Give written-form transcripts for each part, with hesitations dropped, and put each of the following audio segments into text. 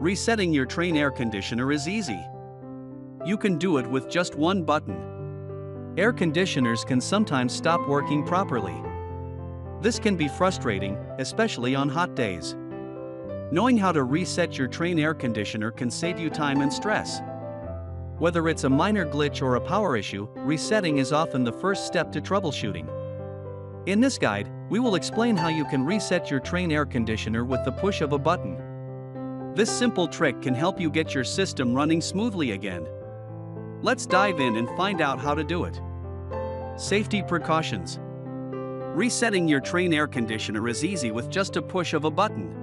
Resetting your Trane air conditioner is easy. You can do it with just one button. Air conditioners can sometimes stop working properly. This can be frustrating, especially on hot days. Knowing how to reset your Trane air conditioner can save you time and stress. Whether it's a minor glitch or a power issue, resetting is often the first step to troubleshooting. In this guide, we will explain how you can reset your Trane air conditioner with the push of a button. This simple trick can help you get your system running smoothly again. Let's dive in and find out how to do it. Safety precautions. Resetting your Trane air conditioner is easy with just a push of a button.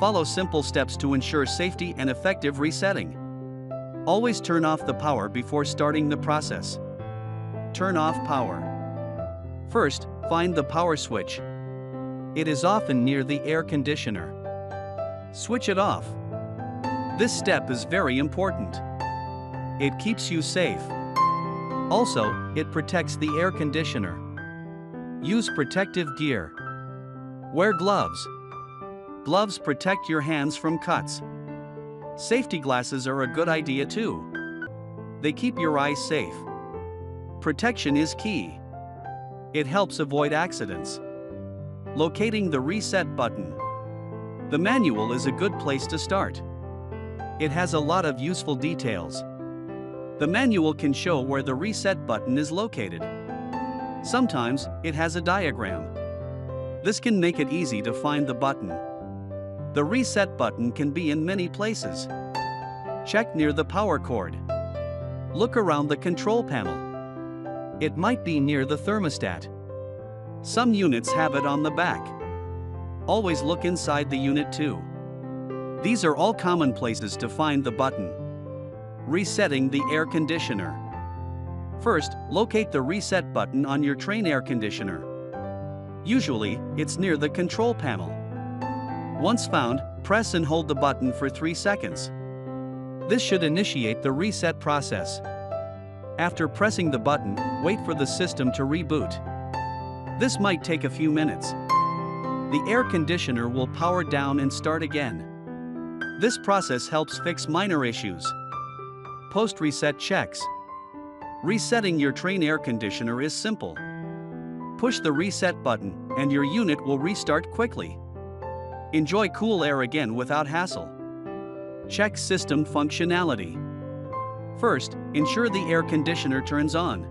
Follow simple steps to ensure safety and effective resetting. Always turn off the power before starting the process. Turn off power. First, find the power switch. It is often near the air conditioner. Switch it off. This step is very important. It keeps you safe. Also, it protects the air conditioner. Use protective gear. Wear gloves. Gloves protect your hands from cuts. Safety glasses are a good idea too. They keep your eyes safe. Protection is key. It helps avoid accidents. Locating the reset button. The manual is a good place to start. It has a lot of useful details. The manual can show where the reset button is located. Sometimes, it has a diagram. This can make it easy to find the button. The reset button can be in many places. Check near the power cord. Look around the control panel. It might be near the thermostat. Some units have it on the back. Always look inside the unit too. These are all common places to find the button. Resetting the air conditioner. First, locate the reset button on your Trane air conditioner. Usually, it's near the control panel. Once found, press and hold the button for 3 seconds. This should initiate the reset process. After pressing the button, wait for the system to reboot. This might take a few minutes. The air conditioner will power down and start again. This process helps fix minor issues. Post-reset checks. Resetting your Trane air conditioner is simple. Push the reset button, and your unit will restart quickly. Enjoy cool air again without hassle. Check system functionality. First, ensure the air conditioner turns on.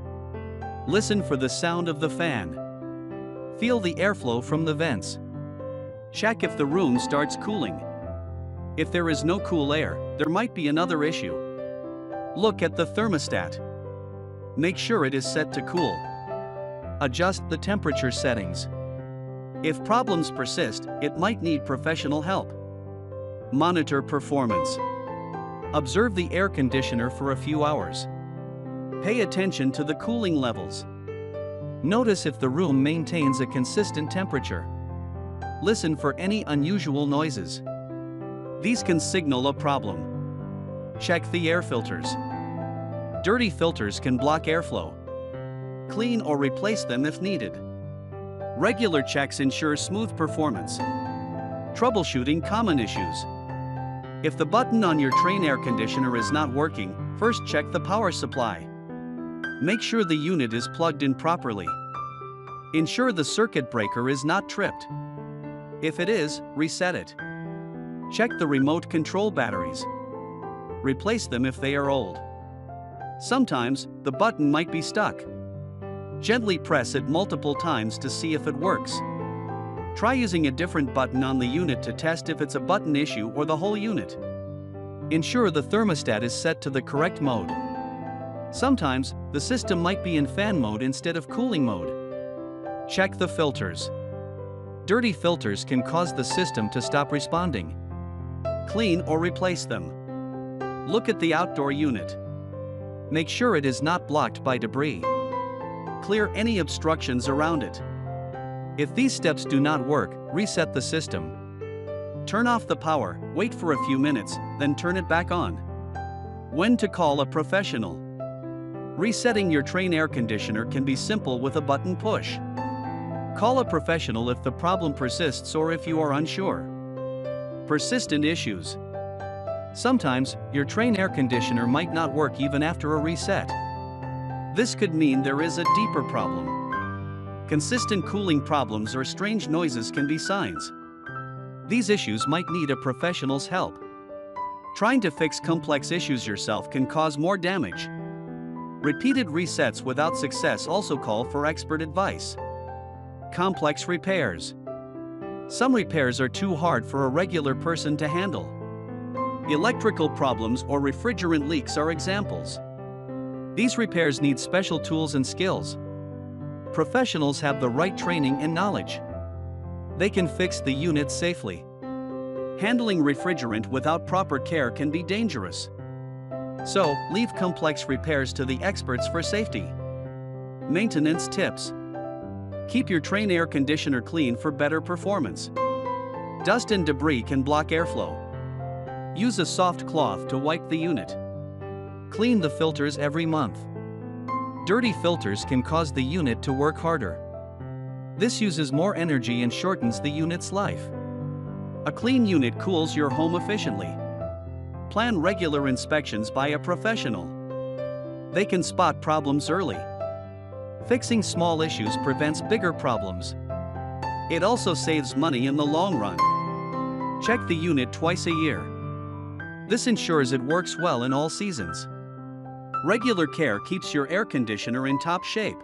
Listen for the sound of the fan. Feel the airflow from the vents. Check if the room starts cooling. If there is no cool air, there might be another issue. Look at the thermostat. Make sure it is set to cool. Adjust the temperature settings. If problems persist, it might need professional help. Monitor performance. Observe the air conditioner for a few hours. Pay attention to the cooling levels. Notice if the room maintains a consistent temperature. Listen for any unusual noises. These can signal a problem. Check the air filters. Dirty filters can block airflow. Clean or replace them if needed. Regular checks ensure smooth performance. Troubleshooting common issues. If the button on your Trane air conditioner is not working, first check the power supply. Make sure the unit is plugged in properly. Ensure the circuit breaker is not tripped. If it is, reset it. Check the remote control batteries. Replace them if they are old. Sometimes, the button might be stuck. Gently press it multiple times to see if it works. Try using a different button on the unit to test if it's a button issue or the whole unit. Ensure the thermostat is set to the correct mode. Sometimes, the system might be in fan mode instead of cooling mode. Check the filters. Dirty filters can cause the system to stop responding. Clean or replace them. Look at the outdoor unit. Make sure it is not blocked by debris. Clear any obstructions around it. If these steps do not work, reset the system. Turn off the power, wait for a few minutes, then turn it back on. When to call a professional. Resetting your Trane air conditioner can be simple with a button push. Call a professional if the problem persists or if you are unsure. Persistent issues. Sometimes, your Trane air conditioner might not work even after a reset. This could mean there is a deeper problem. Consistent cooling problems or strange noises can be signs. These issues might need a professional's help. Trying to fix complex issues yourself can cause more damage. Repeated resets without success also call for expert advice. Complex repairs. Some repairs are too hard for a regular person to handle. Electrical problems or refrigerant leaks are examples. These repairs need special tools and skills. Professionals have the right training and knowledge. They can fix the unit safely. Handling refrigerant without proper care can be dangerous. So, leave complex repairs to the experts for safety. Maintenance tips. Keep your Trane air conditioner clean for better performance. Dust and debris can block airflow. Use a soft cloth to wipe the unit. Clean the filters every month. Dirty filters can cause the unit to work harder. This uses more energy and shortens the unit's life. A clean unit cools your home efficiently. Plan regular inspections by a professional. They can spot problems early. Fixing small issues prevents bigger problems. It also saves money in the long run. Check the unit twice a year. This ensures it works well in all seasons. Regular care keeps your air conditioner in top shape.